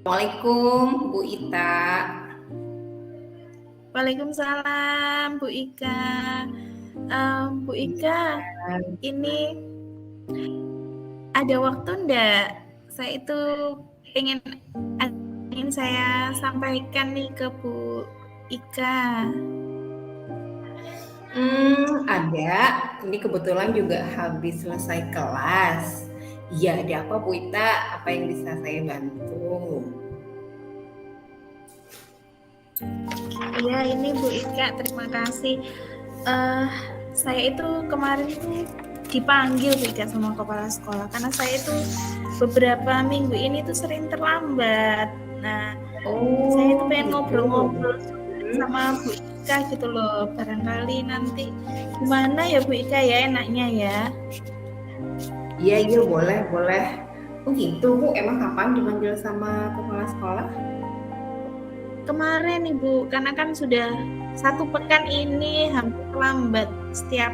Assalamualaikum Bu Ita. Waalaikumsalam Bu Ika. Bu Ika, ini ada waktu enggak? Saya itu ingin saya sampaikan nih ke Bu Ika. Ada. Ini kebetulan juga habis selesai kelas. Iya, ada apa Bu Ita? Apa yang bisa saya bantu? Iya, ini Bu Ika, terima kasih. Saya itu kemarin tuh dipanggil Bu Ika sama kepala sekolah karena saya itu beberapa minggu ini tuh sering terlambat. Nah, saya itu pengen ngobrol-ngobrol sama Bu Ika gitu loh. Barangkali nanti gimana ya Bu Ika ya enaknya ya? Iya boleh. Oh gitu Bu, emang kapan dipanggil sama kepala sekolah? Kemarin Ibu, karena kan sudah 1 pekan ini hampir terlambat setiap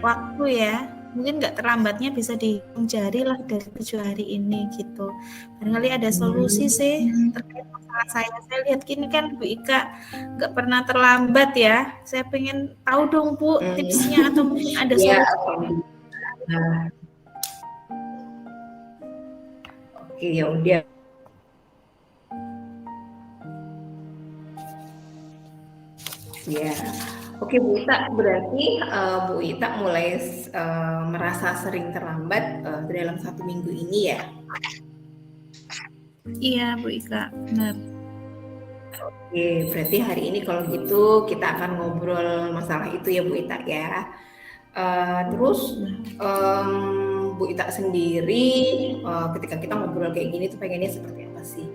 waktu ya. Mungkin nggak terlambatnya bisa dihitung jari lah dari 7 hari ini gitu. Barangkali ada solusi sih terkait masalah saya. Saya lihat gini kan Bu Ika nggak pernah terlambat ya. Saya pengen tahu dong Bu tipsnya atau mungkin ada solusi. Oke, ya udah. Ya, oke Bu Ita, berarti Bu Ita mulai merasa sering terlambat dalam 1 minggu ini ya? Iya Bu Ika, benar. Oke, berarti hari ini kalau gitu kita akan ngobrol masalah itu ya Bu Ita ya. Terus Bu Ita sendiri ketika kita ngobrol kayak gini tuh pengennya seperti apa sih?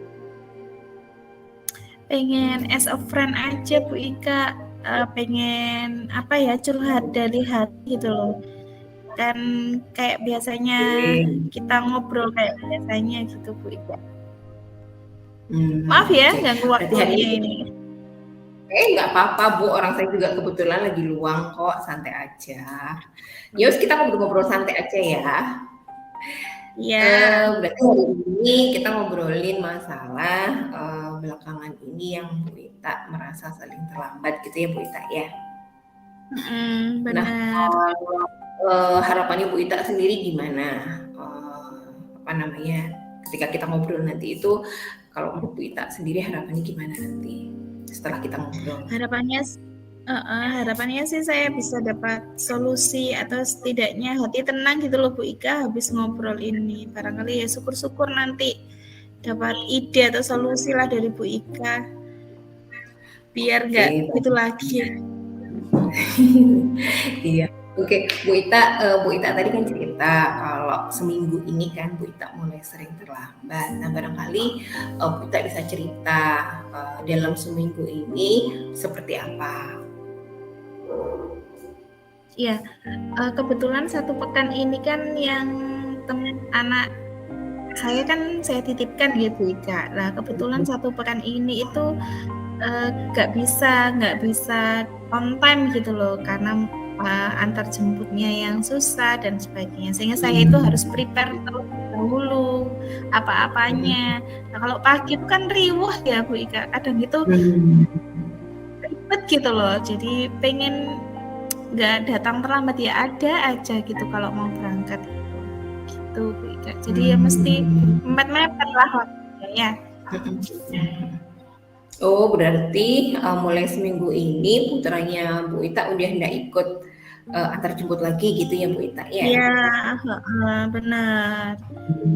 Pengen as a friend aja Bu Ika, pengen apa ya, curhat dari hati gitu loh. Kan kayak biasanya kita ngobrol kayak biasanya gitu Bu Ika. Maaf ya ganggu waktunya ini. Nggak apa-apa Bu, orang saya juga kebetulan lagi luang kok, santai aja. Yus, kita ngobrol-ngobrol santai aja ya. Iya. Berarti hari ini kita ngobrolin masalah belakangan ini yang Bu Ita merasa saling terlambat gitu ya Bu Ita ya. Benar. Nah, harapannya Bu Ita sendiri gimana? Ketika kita ngobrol nanti itu, kalau menurut Bu Ita sendiri harapannya gimana nanti setelah kita ngobrol? Harapannya sih saya bisa dapat solusi atau setidaknya hati tenang gitu loh Bu Ika habis ngobrol ini. Barangkali ya syukur-syukur nanti dapat ide atau solusi lah dari Bu Ika. Biar nggak gitu lagi. Iya. Oke, Bu Ita tadi kan cerita kalau seminggu ini kan Bu Ita mulai sering terlambat. Nah, barangkali Bu Ita bisa cerita dalam seminggu ini seperti apa? Iya, kebetulan 1 pekan ini kan yang anak saya kan saya titipkan gitu Ika. Nah, kebetulan 1 pekan ini itu nggak bisa on time gitu loh karena antar jemputnya yang susah dan sebagainya, sehingga saya itu harus prepare terlebih dahulu apa-apanya. Nah, kalau pagi itu kan riuh ya Bu Ika, kadang itu ribet gitu loh, jadi pengen nggak datang terlambat ya ada aja gitu kalau mau berangkat gitu Bu Ika. Jadi ya mesti mepet-mepet lah waktunya ya. Oh, berarti mulai seminggu ini putranya Bu Ita udah nggak ikut antar jemput lagi gitu ya Bu Ita ya? Iya, benar.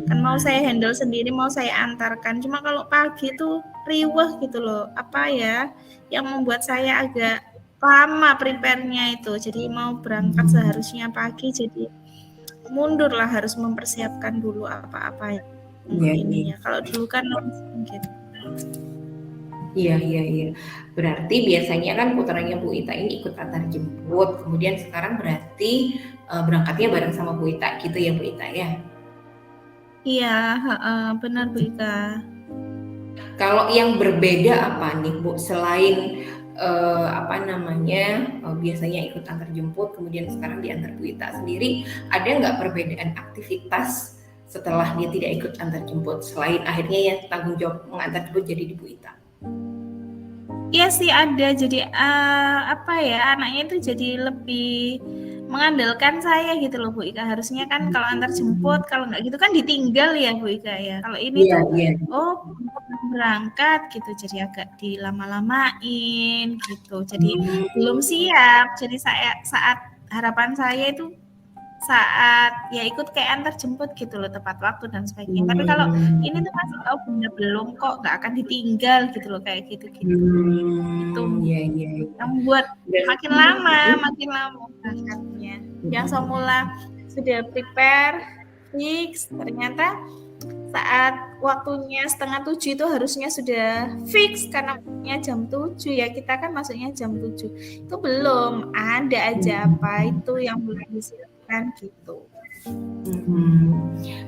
Kan mau saya handle sendiri, mau saya antarkan. Cuma kalau pagi tuh riweh gitu loh. Apa ya yang membuat saya agak lama prepare-nya itu. Jadi mau berangkat seharusnya pagi, jadi mundur lah, harus mempersiapkan dulu apa-apa ininya. Kalau dulu kan gitu. Iya. Berarti biasanya kan putranya Bu Ita ini ikut antar jemput, kemudian sekarang berarti berangkatnya bareng sama Bu Ita gitu ya Bu Ita ya? Iya, benar Bu Ita. Kalau yang berbeda apa nih Bu, selain biasanya ikut antar jemput, kemudian sekarang diantar Bu Ita sendiri, ada nggak perbedaan aktivitas setelah dia tidak ikut antar jemput, selain akhirnya ya tanggung jawab mengantar jemput jadi di Bu Ita? Iya sih ada, jadi apa ya, anaknya itu jadi lebih mengandalkan saya gitu loh Bu Ika. Harusnya kan kalau antar jemput, kalau nggak gitu kan ditinggal ya Bu Ika ya. Kalau ini Iya, tuh iya. berangkat gitu, jadi agak dilama-lamain gitu. Jadi belum siap. Jadi saat harapan saya itu saat ya ikut kayak antar jemput gitu loh, tepat waktu dan sebagainya. Tapi kalau ini tuh masih bunda belum kok, nggak akan ditinggal gitu loh, kayak gitu-gitu. Itu Iya, iya. yang buat makin lama berangkatnya. Yang semula sudah prepare fix, ternyata saat waktunya 6:30 itu harusnya sudah fix karena jam 7 ya, kita kan masuknya jam 7. Itu belum ada aja apa itu yang belum disiapkan gitu.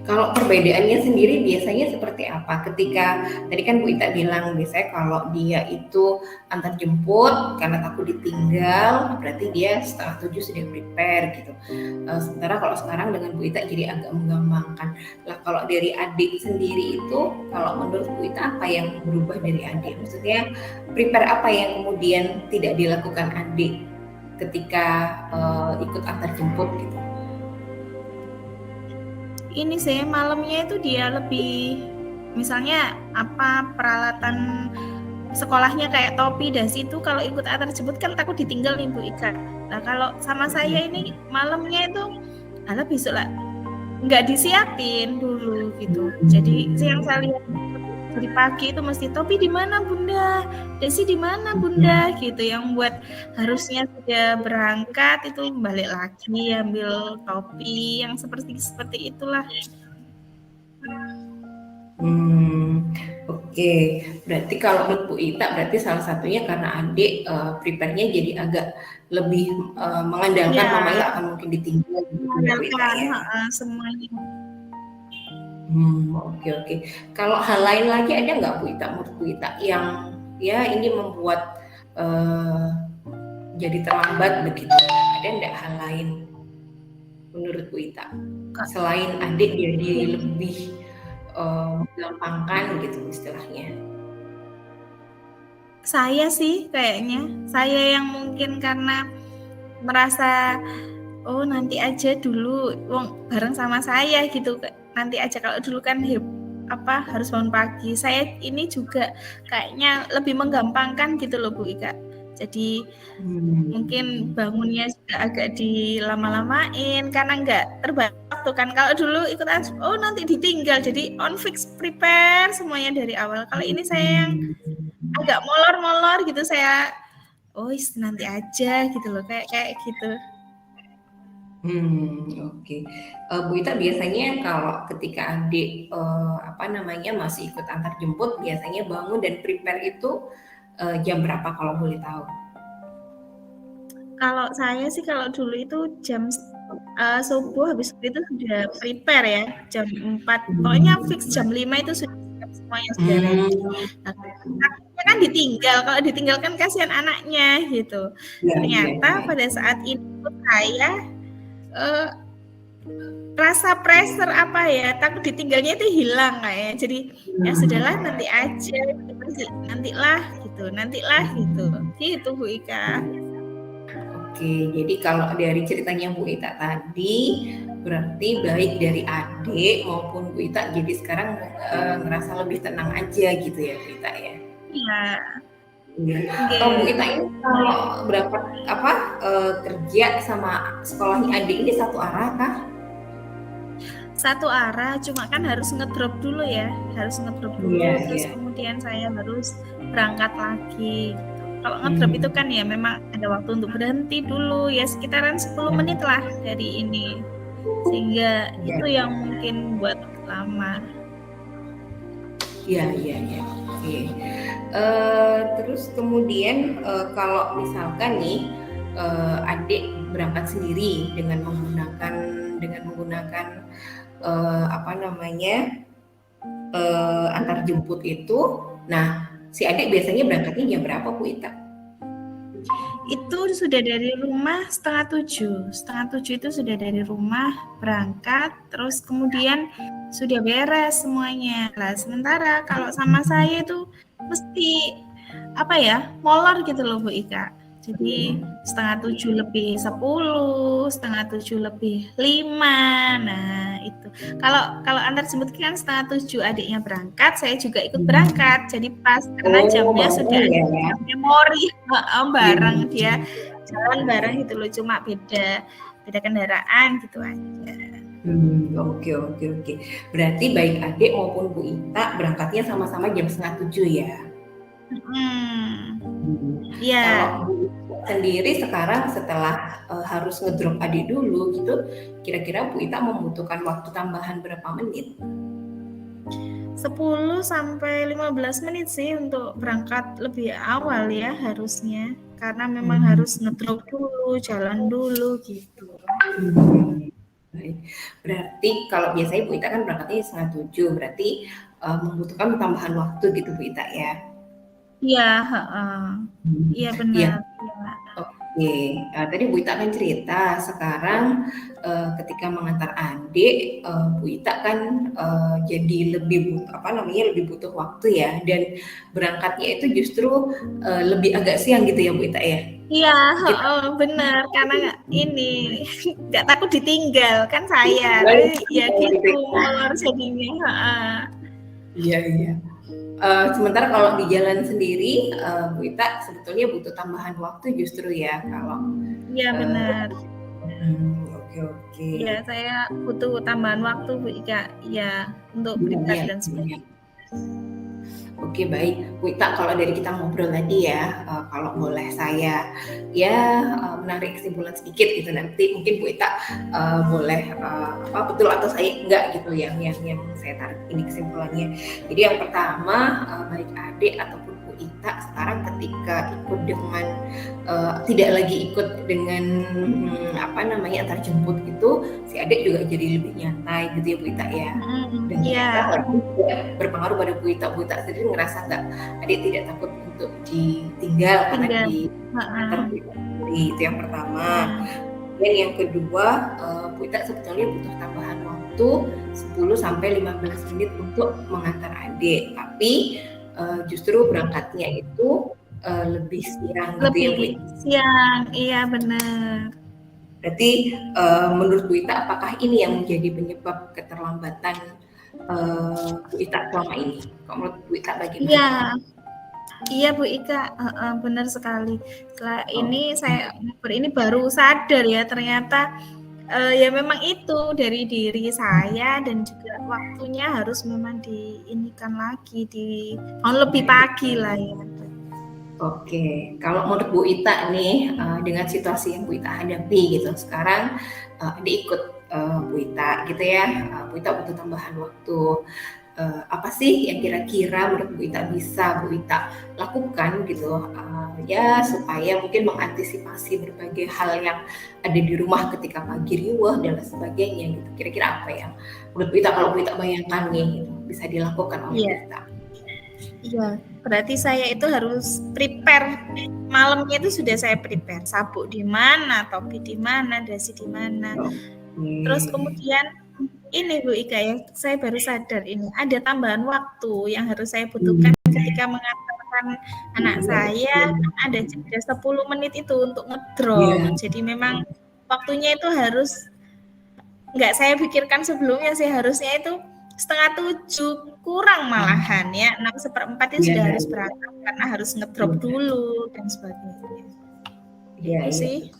Kalau perbedaannya sendiri biasanya seperti apa? Ketika tadi kan Bu Ita bilang biasanya kalau dia itu antar jemput karena takut ditinggal, berarti dia 6:30 sudah prepare gitu. Sementara kalau sekarang dengan Bu Ita jadi agak menggampangkan. Lah kalau dari adik sendiri itu, kalau menurut Bu Ita apa yang berubah dari adik? Maksudnya prepare apa yang kemudian tidak dilakukan adik ketika ikut antar jemput gitu? Ini sih malamnya itu dia lebih, misalnya apa peralatan sekolahnya kayak topi, dasi itu kalau ikut antar jemput kan takut ditinggal nih Bu Ika. Nah kalau sama saya ini malamnya itu alah besok lah nggak disiapin dulu gitu. Jadi yang saya lihat dari pagi itu mesti topi di mana Bunda, dasi di mana Bunda gitu, yang buat harusnya sudah berangkat itu balik lagi ambil topi yang seperti itulah. Oke. Berarti kalau menurut Bu Ita berarti salah satunya karena adik prepare-nya jadi agak lebih mengandalkan mamanya akan mungkin ditinggal gitu ya Bu Ita ya. Semuanya. Oke. Kalau hal lain lagi ada nggak Bu Ita menurut Bu Ita yang ya ini membuat jadi terlambat begitu? Ada nggak hal lain menurut Bu Ita selain adik jadi lebih gampangkan gitu istilahnya? Saya sih kayaknya, saya yang mungkin karena merasa oh nanti aja dulu, bareng sama saya gitu, nanti aja, kalau dulu kan harus bangun pagi. Saya ini juga kayaknya lebih menggampangkan gitu loh Bu Ika. Jadi mungkin bangunnya juga agak dilama-lamain karena nggak terbatas waktu kan. Kalau dulu ikut oh nanti ditinggal, jadi on fix prepare semuanya dari awal. Kalau ini saya yang agak molor-molor gitu, saya nanti aja gitu loh, kayak gitu. Oke. Bu Ita biasanya kalau ketika adik masih ikut antar jemput, biasanya bangun dan prepare itu jam berapa kalau boleh tahu? Kalau saya sih kalau dulu itu jam subuh, habis itu sudah prepare ya, jam 4. Pokoknya fix jam 5 itu sudah semuanya sudah ready. Nah, kan ditinggal, kalau ditinggalkan kasihan anaknya gitu. Ternyata pada saat itu saya rasa pressure takut ditinggalnya itu hilang kayaknya. Jadi ya sudahlah, nanti aja, nantilah gitu Bu Ika. Oke, jadi kalau dari ceritanya Bu Ita tadi, berarti baik dari adik maupun Bu Ita jadi sekarang ngerasa lebih tenang aja gitu ya Bu Ita ya? Iya. Kalau Bu Ita ini kalau berangkat kerja sama sekolahnya adik ini satu arah kah? Satu arah, cuma kan harus ngedrop dulu ya, terus kemudian saya harus berangkat lagi. Kalau ngedrop itu kan ya memang ada waktu untuk berhenti dulu ya, sekitaran 10 menit lah dari ini, sehingga itu yang mungkin buat lama. Iya. Oke. Terus kemudian kalau misalkan nih adik berangkat sendiri dengan menggunakan antar jemput itu, nah si adik biasanya berangkatnya jam berapa Bu Ita? itu sudah dari rumah setengah tujuh itu sudah dari rumah berangkat, terus kemudian sudah beres semuanya. Lah sementara kalau sama saya itu mesti apa ya, molor gitu loh Bu Ika. Jadi setengah tujuh lebih 10, setengah tujuh lebih 5. Nah itu kalau antar jemput kan setengah tujuh adiknya berangkat, saya juga ikut berangkat. Jadi pas karena jamnya sudah ada jam memori bareng dia jalan bareng gitu loh, cuma beda kendaraan gitu aja. Oke. Berarti baik adik maupun Bu Ita berangkatnya sama-sama jam setengah 7 ya? Iya. Kalau Bu Ita sendiri sekarang setelah harus ngedrop adik dulu gitu, kira-kira Bu Ita membutuhkan waktu tambahan berapa menit? 10 sampai 15 menit sih untuk berangkat lebih awal ya harusnya, karena memang harus ngedrop dulu, jalan dulu gitu. Berarti kalau biasanya Bu Ita kan berangkatnya setengah 7, berarti membutuhkan tambahan waktu gitu Bu Ita ya? Iya, iya benar. Ya. Oke, tadi Bu Ita kan cerita sekarang ketika mengantar adik, Bu Ita kan jadi lebih butuh waktu ya, dan berangkatnya itu justru lebih agak siang gitu ya Bu Ita ya? Iya, benar, karena ini nggak takut ditinggal kan saya, ya gitu molor jadinya. Iya. Sementara kalau di jalan sendiri, Bu Ita sebetulnya butuh tambahan waktu justru ya kalau. Iya benar. Oke. Ya saya butuh tambahan waktu Bu Ika, ya untuk berangkat dan sebagainya. Oke baik, Bu Ita, kalau dari kita ngobrol tadi ya, kalau boleh saya ya menarik kesimpulan sedikit gitu, nanti mungkin Bu Ita boleh betul atau saya enggak gitu yang saya tarik ini kesimpulannya. Jadi yang pertama, baik adik ataupun Bu Ita sekarang ketika ikut dengan tidak lagi ikut dengan antar jemput gitu, si adik juga jadi lebih nyantai gitu ya Bu Ita ya. Dan berpengaruh pada Bu Ita sendiri ngerasa nggak, adik tidak takut untuk ditinggal karena diantar Bu Ita sendiri. Itu yang pertama. Dan yang kedua, Bu Ita sebetulnya butuh tambahan waktu 10 sampai 15 menit untuk mengantar adik, tapi justru berangkatnya itu lebih siang gitu ya Bu Ita. Siang, iya benar. Berarti menurut Bu Ita apakah ini yang menjadi penyebab keterlambatan Bu Ita selama ini? Kalau menurut Bu Ita bagaimana? Iya Bu Ika, benar sekali. Setelah ini saya baru sadar ya ternyata ya memang itu dari diri saya, dan juga waktunya harus memang diinikan lagi, lebih pagi lah ya. Oke, kalau menurut Bu Ita nih dengan situasi yang Bu Ita hadapi gitu sekarang, adik ikut Bu Ita gitu ya, Bu Ita butuh tambahan waktu. Apa sih yang kira-kira menurut Bu Ita bisa Bu Ita lakukan gitu ya supaya mungkin mengantisipasi berbagai hal yang ada di rumah ketika pagi riuh dan sebagainya gitu. Kira-kira apa yang menurut Bu Ita, kalau Bu Ita bayangkan nih gitu, bisa dilakukan oleh Bu Ita? Iya, berarti saya itu harus prepare, malamnya itu sudah saya prepare, sabuk di mana, topi di mana, dasi di mana. Terus kemudian ini Bu Ika ya, saya baru sadar ini ada tambahan waktu yang harus saya butuhkan ketika mengantarkan anak saya, ada jeda 10 menit itu untuk ngedrop. Jadi memang waktunya itu harus nggak saya pikirkan sebelumnya sih, harusnya itu setengah 7 kurang malahan ya, 6/4 itu sudah harus berangkat karena harus ngedrop dulu dan sebagainya. Iya sih.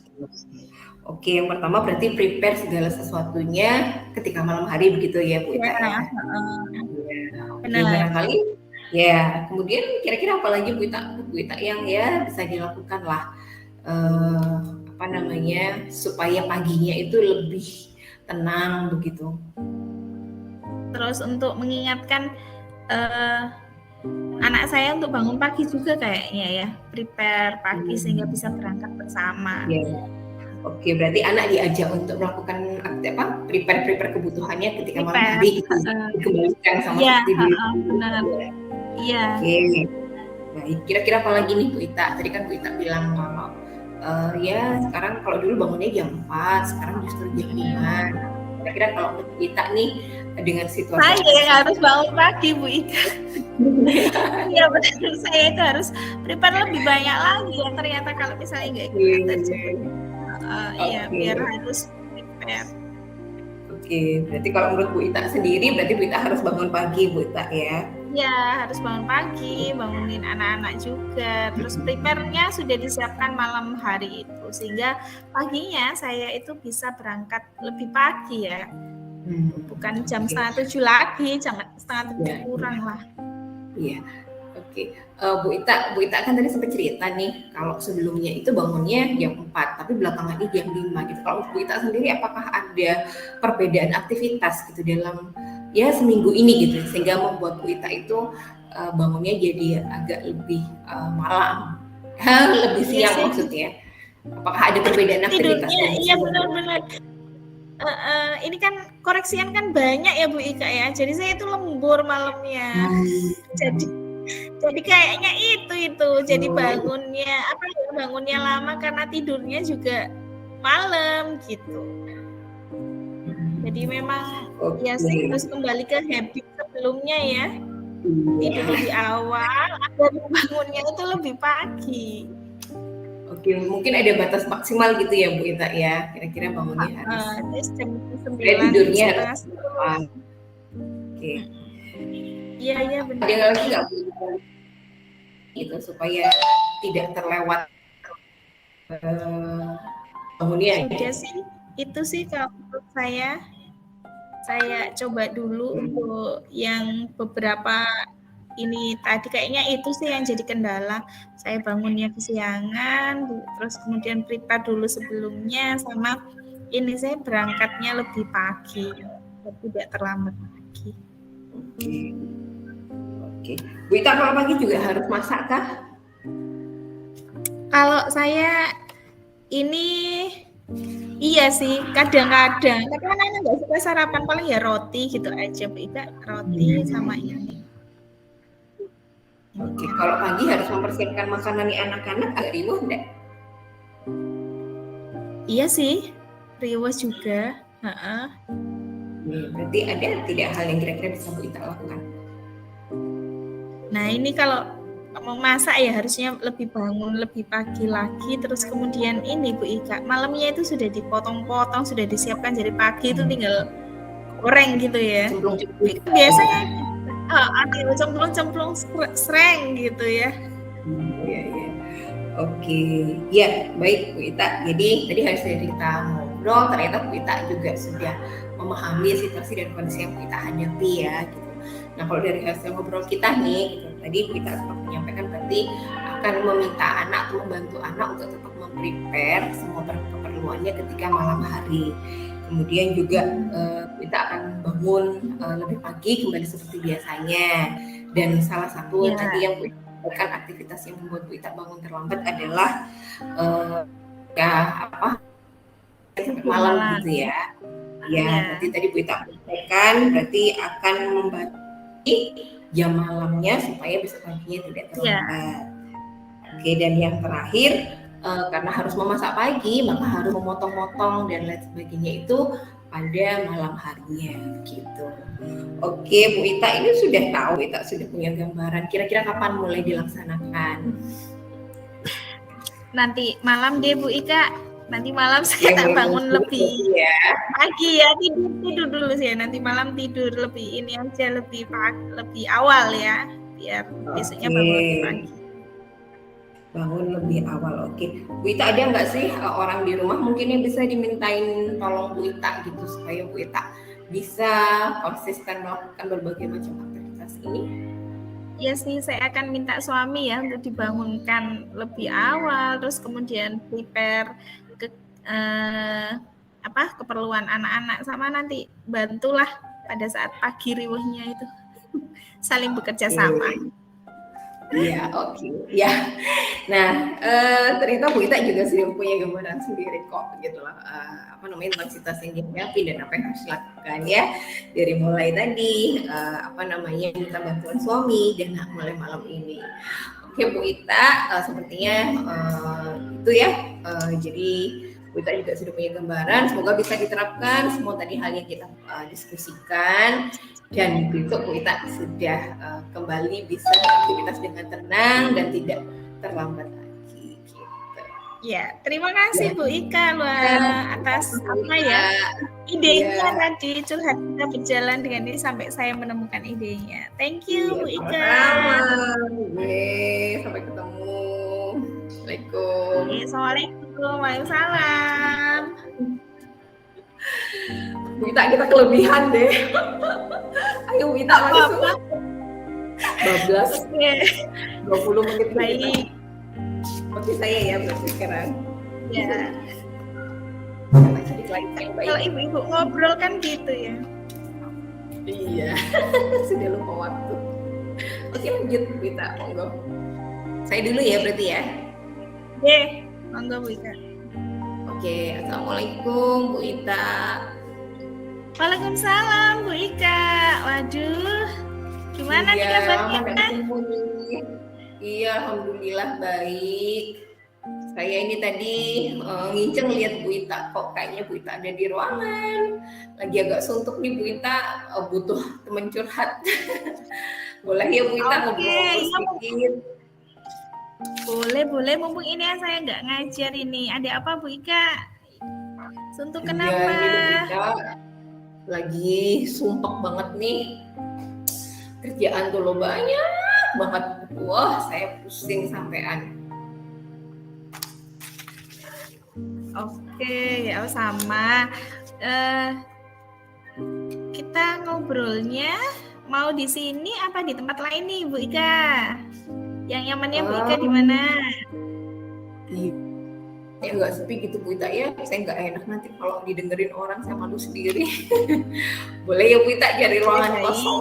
Oke, yang pertama berarti prepare segala sesuatunya ketika malam hari begitu ya Bu Ita ya. Benar. Barangkali ya, kemudian kira-kira apa lagi Bu Ita yang ya bisa dilakukan lah supaya paginya itu lebih tenang begitu. Terus untuk mengingatkan anak saya untuk bangun pagi juga kayaknya ya, prepare pagi sehingga bisa berangkat bersama. Oke, berarti anak diajak untuk melakukan prepare kebutuhannya ketika malam hari dikembalikan sama seperti dulu. Benar. Iya. Oke. Baik, kira-kira apa lagi nih Bu Ita? Tadi kan Bu Ita bilang kalau Ya sekarang kalau dulu bangunnya jam 4, sekarang justru jam 5. Kira-kira kalau untuk kita nih dengan situasi saya yang harus bangun pagi Bu Ika. Iya benar, saya itu harus prepare lebih banyak lagi ya ternyata kalau misalnya nggak ikut antar jemput. Iya biar harus prepare. Oke, berarti kalau menurut Bu Ita sendiri, berarti Bu Ita harus bangun pagi, Bu Ita ya? Ya, harus bangun pagi, bangunin anak-anak juga. Terus prepare-nya sudah disiapkan malam hari itu, sehingga paginya saya itu bisa berangkat lebih pagi ya. Bukan jam 6:30 lagi, jangan 6:30 kurang lah. Iya. Oke, Bu Ita kan tadi sempat cerita nih kalau sebelumnya itu bangunnya jam 4, tapi belakangan ini jam 5 gitu. Kalau Bu Ita sendiri apakah ada perbedaan aktivitas gitu dalam ya seminggu ini gitu sehingga membuat Bu Ita itu bangunnya jadi agak lebih malam, lebih siang maksudnya. Apakah ada perbedaan aktivitas? Tidurnya iya benar-benar. Ini kan koreksian kan banyak ya Bu Ika ya. Jadi saya itu lembur malamnya. Jadi kayaknya itu. Jadi bangunnya lama karena tidurnya juga malam gitu. Jadi memang ya sih harus kembali ke habit sebelumnya ya. Tidur lebih awal agar bangunnya itu lebih pagi. Oke, mungkin ada batas maksimal gitu ya Bu Ita ya. Kira-kira bangunnya harus jam 9 tidurnya harus Oke. Iya benar. Ada lagi nggak gitu supaya tidak terlewat bangunnya? Sudah sih, itu sih kalau menurut saya coba dulu untuk yang beberapa ini tadi kayaknya itu sih yang jadi kendala. Saya bangunnya kesiangan, terus kemudian prepare dulu sebelumnya, sama ini saya berangkatnya lebih pagi, tidak terlambat pagi. Oke. Bu Ita kalau pagi juga harus masak kah? Kalau saya ini iya sih kadang-kadang, tapi anak-anak nggak suka sarapan, paling ya roti gitu aja Bu Ita, roti sama ini. Oke, kalau pagi harus mempersiapkan makanan nih anak-anak agak riuh enggak? Iya sih, riuh juga. Berarti ada tidak hal yang kira-kira bisa Bu Ita lakukan? Nah ini kalau mau masak ya harusnya lebih bangun lebih pagi lagi, terus kemudian ini Bu Ika malamnya itu sudah dipotong-potong, sudah disiapkan, jadi pagi itu tinggal goreng gitu ya. Biasanya ada cemplung sereng gitu ya. Iya. Oke, ya baik Bu Ita. Jadi tadi hasil kita ngobrol, ternyata Bu Ita juga sudah memahami situasi dan kondisi yang Bu Ita hadapi ya. Gitu. Nah kalau dari hasil ngobrol kita nih, gitu, tadi Bu Ita sempat menyampaikan berarti akan meminta anak atau membantu anak untuk tetap memprepare semua keperluannya ketika malam hari. Kemudian juga kita akan bangun lebih pagi kembali seperti biasanya. Dan salah satu tadi yang bukan aktivitas yang membuat Bu Ita bangun terlambat adalah sampai malam gitu ya. Ya, berarti tadi Bu Ita sampaikan berarti akan membatasi jam malamnya supaya besok paginya tidak terlambat. Oke, dan yang terakhir karena harus memasak pagi, maka harus memotong-motong dan lain sebagainya itu pada malam harinya gitu. Oke, Bu Ita ini sudah tahu, Bu Ita sudah punya gambaran kira-kira kapan mulai dilaksanakan? Nanti malam deh Bu Ika. Nanti malam saya tak bangun lebih pagi ya, tidur dulu sih ya. Nanti malam tidur lebih ini aja, lebih awal ya, biar besoknya bangun lebih pagi. Bangun lebih awal, oke. Bu Ita ada nggak sih orang di rumah mungkin yang bisa dimintain tolong Bu Ita gitu supaya Bu Ita bisa konsisten melakukan berbagai macam aktivitas ini? Iya sih, saya akan minta suami ya untuk dibangunkan lebih awal, terus kemudian prepare keperluan anak-anak, sama nanti bantulah pada saat pagi riuhnya itu saling bekerja sama. Iya, oke. Ya. Nah, ternyata Bu Ita juga sudah punya gambaran sendiri kok gitu lah. Tentang situasi yang dihadapi dan apa yang harus dilakukan ya. Dari mulai tadi minta bantuan suami dan mulai malam ini. Oke Bu Ita, sepertinya itu ya Jadi Bu Ita juga sudah punya gambaran, semoga bisa diterapkan semua tadi hal yang kita diskusikan, dan besok Bu Ita sudah kembali bisa beraktivitas dengan tenang dan tidak terlambat lagi. Gitu. Ya, terima kasih Bu Ika atas apa ya idenya tadi, curhat kita berjalan dengan ini sampai saya menemukan idenya. Thank you Bu Ika. Sampai ketemu. Assalamualaikum. Assalamualaikum. Waalaikumsalam. Bu Ita, kita kelebihan deh. Ayo Bu Ita masuk. 12. 20 menit. Baik. Seperti saya ya berarti sekarang. Ya. Jadi kalau ibu-ibu ngobrol kan gitu ya. Iya. Sudah lupa waktu. Oke, lanjut Bu Ita, monggo. Saya dulu ya berarti ya. Oke, monggo Bu Ika. Oke, assalamualaikum Bu Ita. Waalaikumsalam Bu Ika. Waduh, gimana nih kabarnya? Iya, alhamdulillah baik. Saya ini tadi nginceng lihat Bu Ita, kok kayaknya Bu Ita ada di ruangan. Lagi agak suntuk nih Bu Ita, butuh teman curhat. Boleh ya Bu Ita ngobrol sedikit? Boleh. Mumpung ini saya nggak ngajar ini. Ada apa Bu Ika? Suntuk kenapa? Iya, Bu Ika lagi sumpek banget nih. Kerjaan dulu banyak banget. Wah, saya pusing sampean. Oke, ya sama. Kita ngobrolnya mau di sini apa di tempat lain nih Bu Ika? Yang nyamannya Bu Ika di mana? Ya nggak sepi gitu Bu Ita ya. Saya nggak enak nanti kalau didengerin orang, saya malu sendiri. Boleh ya Bu Ita cari ruangan kosong?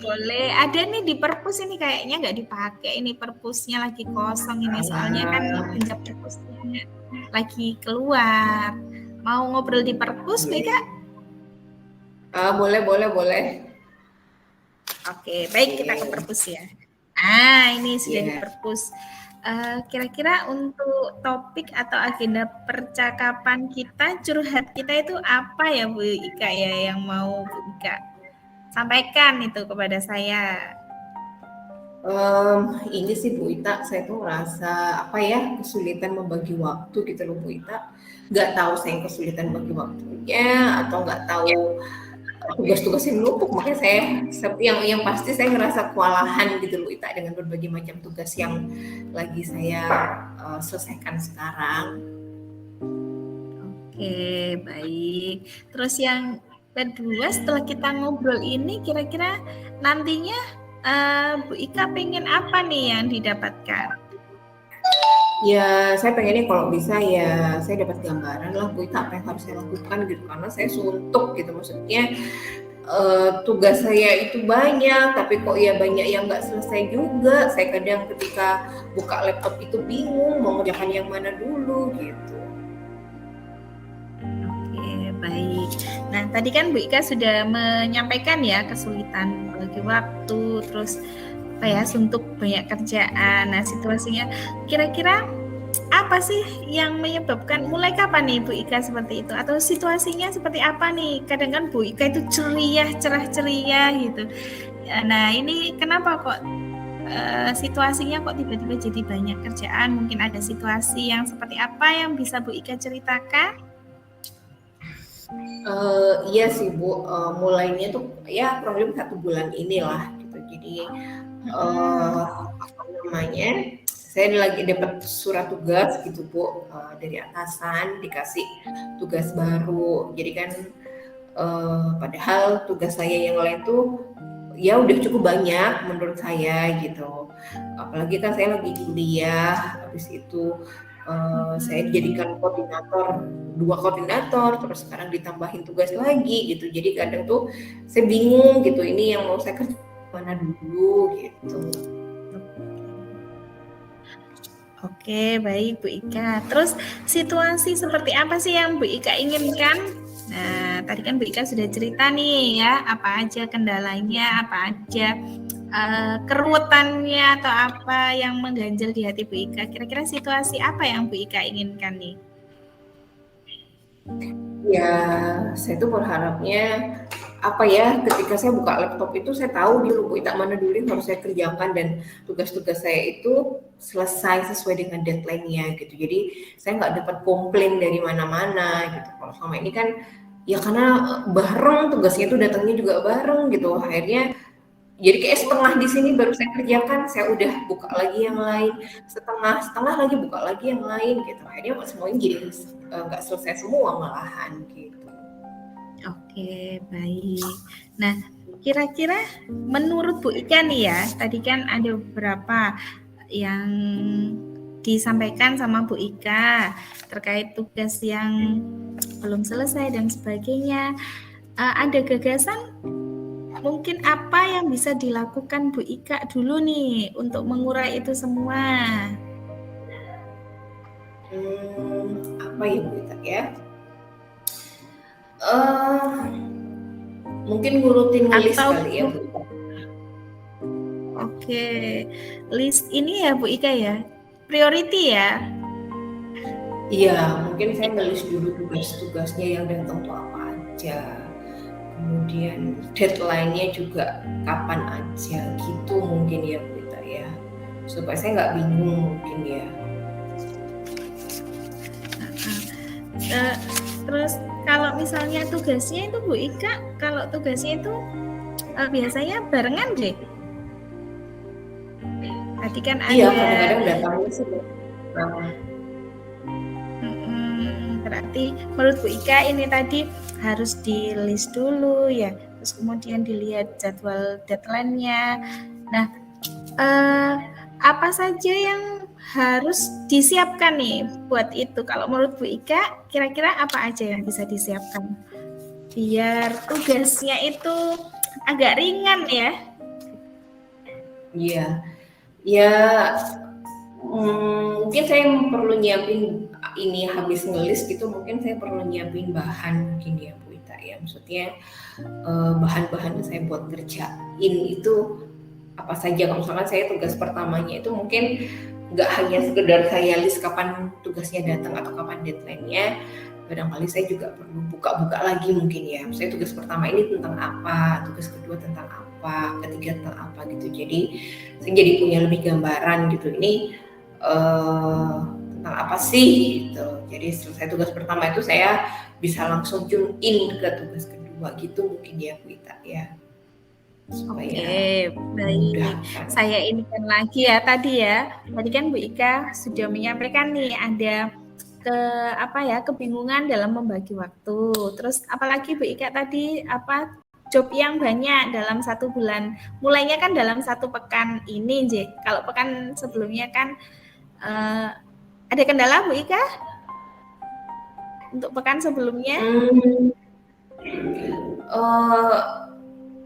Boleh. Ada nih di perpus ini kayaknya nggak dipakai. Ini perpusnya lagi kosong ini soalnya kan pinjam perpusnya lagi keluar. Mau ngobrol di perpus Bu Ika? Boleh. Oke, baik kita ke perpus ya. Ini sudah di perpus. Kira-kira untuk topik atau agenda percakapan kita, curhat kita itu apa ya Bu Ika ya yang mau Bu Ika sampaikan itu kepada saya? Ini sih Bu Ita, saya tuh merasa kesulitan membagi waktu gitu loh Bu Ita. Nggak tahu saya kesulitan bagi waktunya atau nggak tahu tugas-tugasnya menumpuk, makanya saya yang pasti saya ngerasa kewalahan gitu loh Ita dengan berbagai macam tugas yang lagi saya selesaikan sekarang. Oke, baik. Terus yang kedua, setelah kita ngobrol ini, kira-kira nantinya Bu Ika pengen apa nih yang didapatkan? Ya, saya pengennya kalau bisa ya saya dapat gambaran lah Bu Ita apa yang harus saya lakukan gitu, karena saya suntuk gitu, maksudnya tugas saya itu banyak tapi kok ya banyak yang nggak selesai juga. Saya kadang ketika buka laptop itu bingung mau ngerjakan yang mana dulu gitu. Oke, baik. Nah, tadi kan Bu Ika sudah menyampaikan ya kesulitan bagi waktu, terus suntuk banyak kerjaan. Nah, situasinya kira-kira apa sih yang menyebabkan, mulai kapan nih Bu Ika seperti itu, atau situasinya seperti apa nih? Kadang kan Bu Ika itu cerah ceria gitu. Nah, ini kenapa kok situasinya kok tiba-tiba jadi banyak kerjaan? Mungkin ada situasi yang seperti apa yang bisa Bu Ika ceritakan? Iya sih Bu, mulainya tuh ya kurang lebih 1 bulan inilah gitu. Jadi saya lagi dapat surat tugas gitu Bu, dari atasan dikasih tugas baru. Jadi kan padahal tugas saya yang lain tuh ya udah cukup banyak menurut saya gitu. Apalagi kan saya lagi kuliah, habis itu saya dijadikan koordinator, 2 koordinator, terus sekarang ditambahin tugas lagi gitu. Jadi kadang tuh saya bingung gitu, ini yang mau saya kerja mana dulu gitu. Oke, baik Bu Ika. Terus situasi seperti apa sih yang Bu Ika inginkan? Nah, tadi kan Bu Ika sudah cerita nih ya, apa aja kendalanya, apa aja keruwetannya atau apa yang mengganjal di hati Bu Ika? Kira-kira situasi apa yang Bu Ika inginkan nih? Ya, saya tuh berharapnya apa ya, ketika saya buka laptop itu saya tahu gitu Bu Ita mana dulu yang harus saya kerjakan dan tugas-tugas saya itu selesai sesuai dengan deadline-nya gitu. Jadi saya nggak dapat komplain dari mana-mana gitu. Kalau selama ini kan ya karena bareng tugasnya itu datangnya juga bareng gitu. Akhirnya jadi kayak setengah di sini baru saya kerjakan, saya udah buka lagi yang lain, setengah lagi buka lagi yang lain gitu. Akhirnya semuanya jadi nggak selesai semua malahan gitu. Oke, baik. Nah, kira-kira menurut Bu Ika nih ya, tadi kan ada beberapa yang disampaikan sama Bu Ika terkait tugas yang belum selesai dan sebagainya. Ada gagasan mungkin apa yang bisa dilakukan Bu Ika dulu nih untuk mengurai itu semua? Apa ya Bu Ita ya? Mungkin ngurutin list kali ya Bu Ika. Oke, list ini ya Bu Ika ya, priority ya? Iya, mungkin saya ngelis dulu tugas-tugasnya yang datang tuh apa aja. Kemudian deadline-nya juga kapan aja gitu mungkin ya Bu Ita ya. Supaya saya nggak bingung mungkin ya. Terus kalau misalnya tugasnya itu Bu Ika, kalau tugasnya itu biasanya barengan deh. Tadi kan ada. Iya, kadang-kadang datangnya sih. Berarti menurut Bu Ika ini tadi harus di list dulu ya, terus kemudian dilihat jadwal deadline-nya. Nah, apa saja yang harus disiapkan nih buat itu? Kalau menurut Bu Ika, kira-kira apa aja yang bisa disiapkan biar tugasnya itu agak ringan ya? Iya, ya mungkin saya perlu nyiapin ini habis ngelis gitu, mungkin saya perlu nyiapin bahan mungkin ya Bu Ita ya. Maksudnya bahan-bahan yang saya buat kerjain itu apa saja. Kalau misalkan saya tugas pertamanya itu mungkin nggak hanya sekedar saya list kapan tugasnya datang atau kapan deadline-nya, barangkali saya juga perlu buka-buka lagi mungkin ya. Saya tugas pertama ini tentang apa, tugas kedua tentang apa, ketiga tentang apa gitu. Jadi saya jadi punya lebih gambaran gitu. Ini tentang apa sih gitu. Jadi selesai tugas pertama itu saya bisa langsung tune in ke tugas kedua gitu mungkin ya Bu Ita ya. Oke, baik. Saya ingatkan lagi ya tadi ya. Tadi kan Bu Ika sudah menyampaikan nih ada kebingungan dalam membagi waktu. Terus apalagi Bu Ika tadi job yang banyak dalam 1 bulan. Mulainya kan dalam 1 pekan ini, J. Kalau pekan sebelumnya kan ada kendala Bu Ika untuk pekan sebelumnya?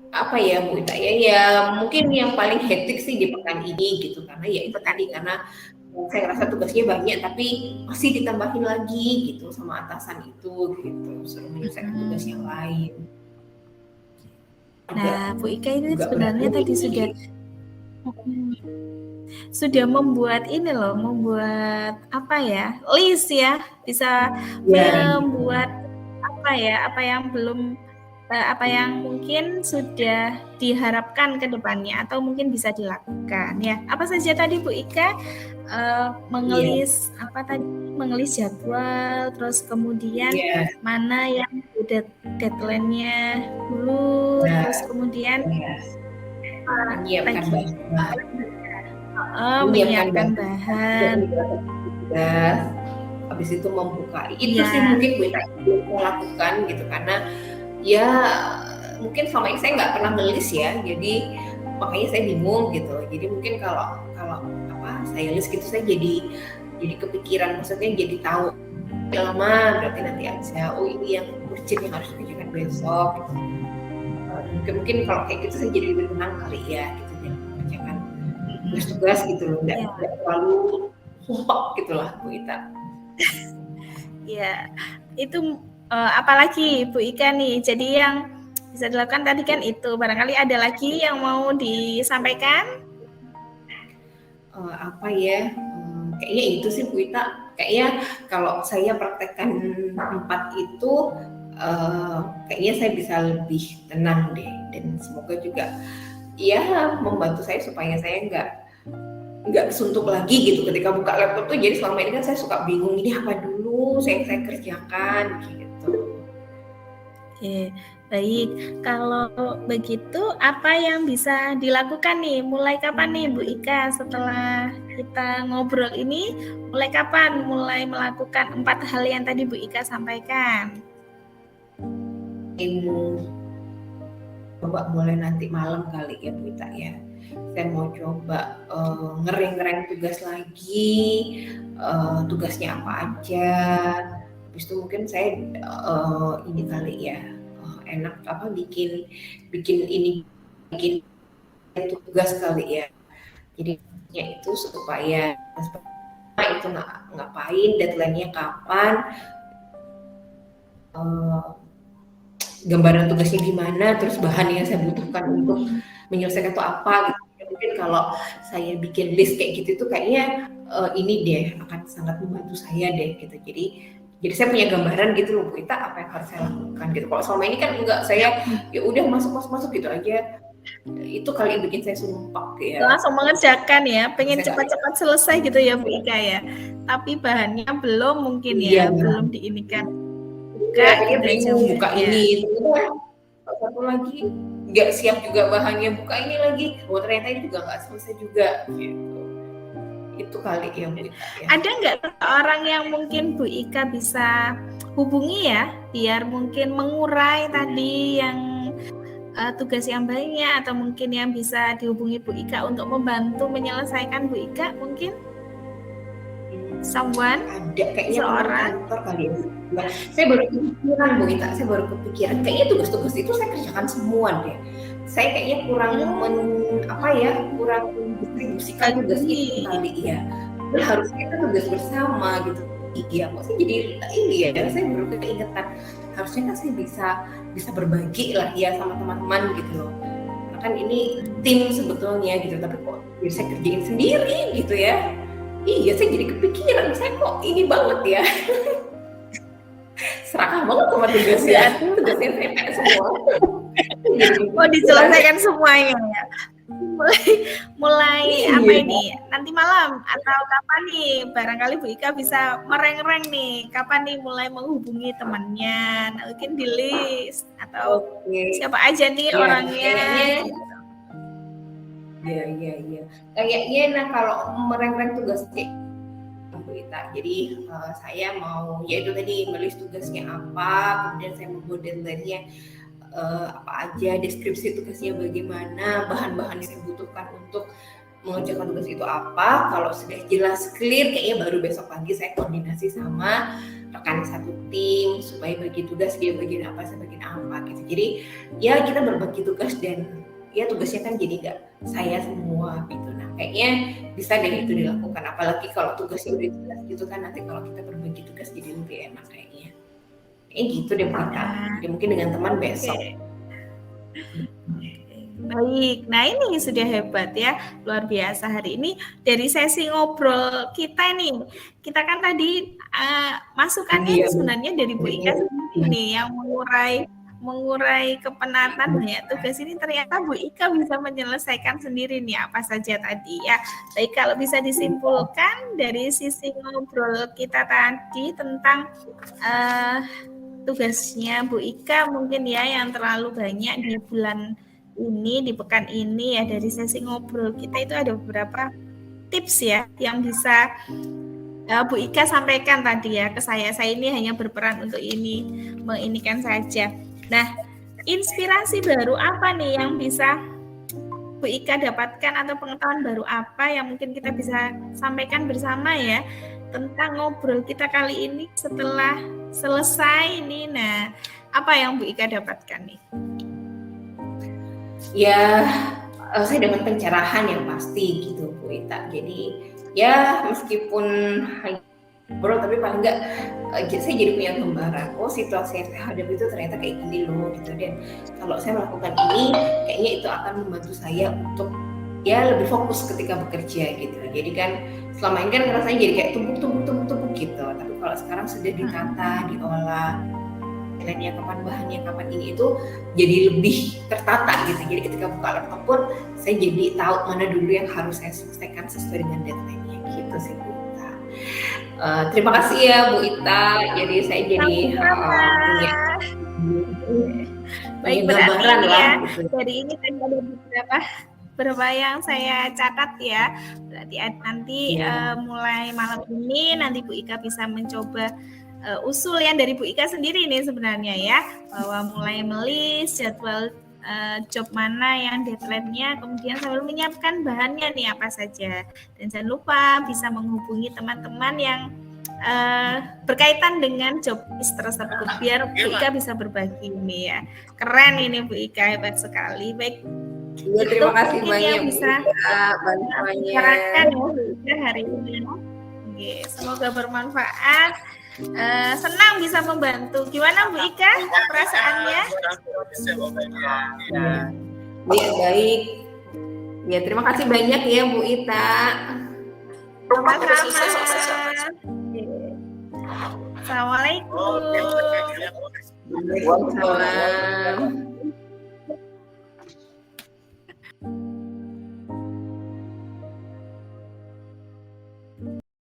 Apa ya Bu Ita ya mungkin yang paling hektik sih di pekan ini gitu, karena ya itu tadi karena saya ngerasa tugasnya banyak tapi masih ditambahin lagi gitu sama atasan itu gitu, suruh menyelesaikan tugas yang lain. Nah, Bu Ika ini sebenarnya tadi sudah membuat ini loh, membuat list ya, bisa membuat apa yang belum apa yang mungkin sudah diharapkan ke depannya atau mungkin bisa dilakukan ya. Apa saja tadi Bu Ika mengelis mengelis jadwal, terus kemudian mana yang deadline-nya dulu, terus kemudian menyiapkan bahan. Habis itu membuka. Itu sih mungkin Bu Ika belum lakukan gitu, karena ya mungkin selama ini saya nggak pernah ngelis ya, jadi makanya saya bingung gitu. Jadi mungkin kalau saya list gitu saya jadi kepikiran, maksudnya jadi tahu lama berarti nanti aja ini yang urgent yang harus dikerjakan besok gitu. Mungkin kalau kayak gitu saya jadi lebih tenang kali ya gitu, dan mengerjakan tugas-tugas gitu loh, nggak terlalu sumpah gitulah Bu Ita. Ya, itu apalagi Bu Ika nih, jadi yang bisa dilakukan tadi kan itu. Barangkali ada lagi yang mau disampaikan? Apa ya? Kayaknya itu sih Bu Ita. Kayaknya kalau saya praktekkan 4 itu, kayaknya saya bisa lebih tenang deh. Dan semoga juga ya membantu saya supaya saya nggak suntuk lagi gitu ketika buka laptop tuh. Jadi selama ini kan saya suka bingung, ini apa dulu saya kerjakan gitu. Oke, baik. Kalau begitu, apa yang bisa dilakukan nih? Mulai kapan nih, Bu Ika? Setelah kita ngobrol ini, mulai kapan mulai melakukan 4 hal yang tadi Bu Ika sampaikan? Coba mulai nanti malam kali ya Bu Ita ya. Saya mau coba ngereng tugas lagi, tugasnya apa aja. Habis itu mungkin saya ini kali ya, enak apa bikin tugas kali ya. Jadi ya itu supaya itu ngapain, deadline-nya kapan, gambaran tugasnya gimana, terus bahan yang saya butuhkan untuk menyelesaikan itu apa gitu. Mungkin kalau saya bikin list kayak gitu tuh kayaknya ini deh akan sangat membantu saya deh gitu. Jadi saya punya gambaran gitu loh Bu Ita, apa yang harus saya lakukan gitu. Kalau selama ini kan enggak, saya ya udah masuk gitu aja. Itu kali yang bikin saya sumpah ya. Langsung mengerjakan ya, pengen cepat-cepat selesai gitu ya Bu Ika ya. Tapi bahannya belum mungkin ya, belum diinikan. Buka ini, satu lagi nggak siap juga bahannya, buka ini lagi, ternyata ini juga nggak selesai juga gitu. Itu kali ya Bu Ika ya. Ada nggak orang yang mungkin Bu Ika bisa hubungi ya, biar mungkin mengurai tadi yang tugas yang banyak, atau mungkin yang bisa dihubungi Bu Ika untuk membantu menyelesaikan Bu Ika mungkin? Someone? Ada kayaknya seorang kantor kali ya. Saya baru kepikiran Bu Ita, kayaknya tugas-tugas itu saya kerjakan semua deh. Saya kayaknya kurang kurang mendistribusikan tugas itu kali ya. Harusnya kita tugas bersama gitu. Iya, kok saya jadi ini ya, saya baru keingetan. Harusnya kan saya bisa berbagi lah ya sama teman-teman gitu loh. Karena kan ini tim sebetulnya gitu, tapi kok saya kerjain sendiri gitu ya. Iya, saya jadi kepikiran, saya kok ini banget ya. Serakah banget sama tugasnya saya semua. Oh, diselesaikan semuanya ya. Mulai apa ini? Nanti malam atau kapan nih? Barangkali Bu Ika bisa mereng-reng nih. Kapan nih mulai menghubungi temannya? Mungkin di list atau siapa aja nih orangnya? Iya. Kayaknya kalau mereng-reng tugas kayak Bu Ita. Jadi saya mau yaitu tadi menulis tugasnya apa, kemudian saya membuat deadline-nya apa aja, deskripsi tugasnya bagaimana, bahan-bahan yang saya butuhkan untuk mengerjakan tugas itu apa. Kalau sudah jelas clear, kayaknya baru besok pagi saya koordinasi sama rekan satu tim supaya bagi tugas, dia bagian apa, saya bagian apa gitu. Jadi ya kita berbagi tugas dan ya tugasnya kan jadi nggak saya semua gitu. Nah kayaknya bisa deh itu dilakukan, apalagi kalau tugasnya udah jelas gitu kan, nanti kalau kita berbagi tugas jadi lebih enak kayaknya. Gitu deh Pak. Jadi mungkin dengan teman besok. Baik, nah ini sudah hebat ya, luar biasa hari ini dari sesi ngobrol kita nih. Kita kan tadi masukannya sebenarnya dari Bu Ika sendiri nih yang mengurai kepenatan banyak tugas ini, ternyata Bu Ika bisa menyelesaikan sendiri nih apa saja tadi ya. Baik, kalau bisa disimpulkan dari sisi ngobrol kita tadi tentang tugasnya Bu Ika mungkin ya yang terlalu banyak di bulan ini, di pekan ini ya, dari sesi ngobrol kita itu ada beberapa tips ya yang bisa Bu Ika sampaikan tadi ya ke saya. Saya ini hanya berperan untuk menginikan saja. Nah, inspirasi baru apa nih yang bisa Bu Ika dapatkan, atau pengetahuan baru apa yang mungkin kita bisa sampaikan bersama ya tentang ngobrol kita kali ini setelah selesai ini. Nah, apa yang Bu Ika dapatkan nih? Ya, saya dapat pencerahan yang pasti gitu Bu Ita. Jadi ya meskipun bro, tapi paling enggak saya jadi punya gambaran, oh situasi yang saya hadapi itu ternyata kayak gini loh gitu, dan kalau saya melakukan ini kayaknya itu akan membantu saya untuk ya lebih fokus ketika bekerja gitu. Jadi kan selama ini kan rasanya jadi kayak tumpuk gitu, tapi kalau sekarang sudah ditata, diolah lainnya, kapan bahannya, kapan ini, itu jadi lebih tertata gitu. Jadi ketika buka laptop pun saya jadi tahu mana dulu yang harus saya selesaikan sesuai dengan deadline-nya gitu sih Bu Ita. Terima kasih ya Bu Ita, jadi saya jadi punya Baik, berarti ini ya gitu. Dari ini tadi ada beberapa yang saya catat ya. Berarti nanti mulai malam ini nanti Bu Ika bisa mencoba usul yang dari Bu Ika sendiri nih sebenarnya ya, bahwa mulai melis jadwal job mana yang deadline-nya, kemudian sambil menyiapkan bahannya nih apa saja, dan jangan lupa bisa menghubungi teman-teman yang berkaitan dengan job tersebut biar Bu Ika bisa berbagi ini ya. Keren ini Bu Ika, hebat sekali. Baik, ya, terima kasih banyak bisa bantuannya ya Bu Ika hari ini. Oke, semoga bermanfaat. Senang bisa membantu. Gimana Bu Ika perasaannya? Baik. Ya, terima kasih banyak ya Bu Ita. Sama-sama. Assalamualaikum. Waalaikumsalam.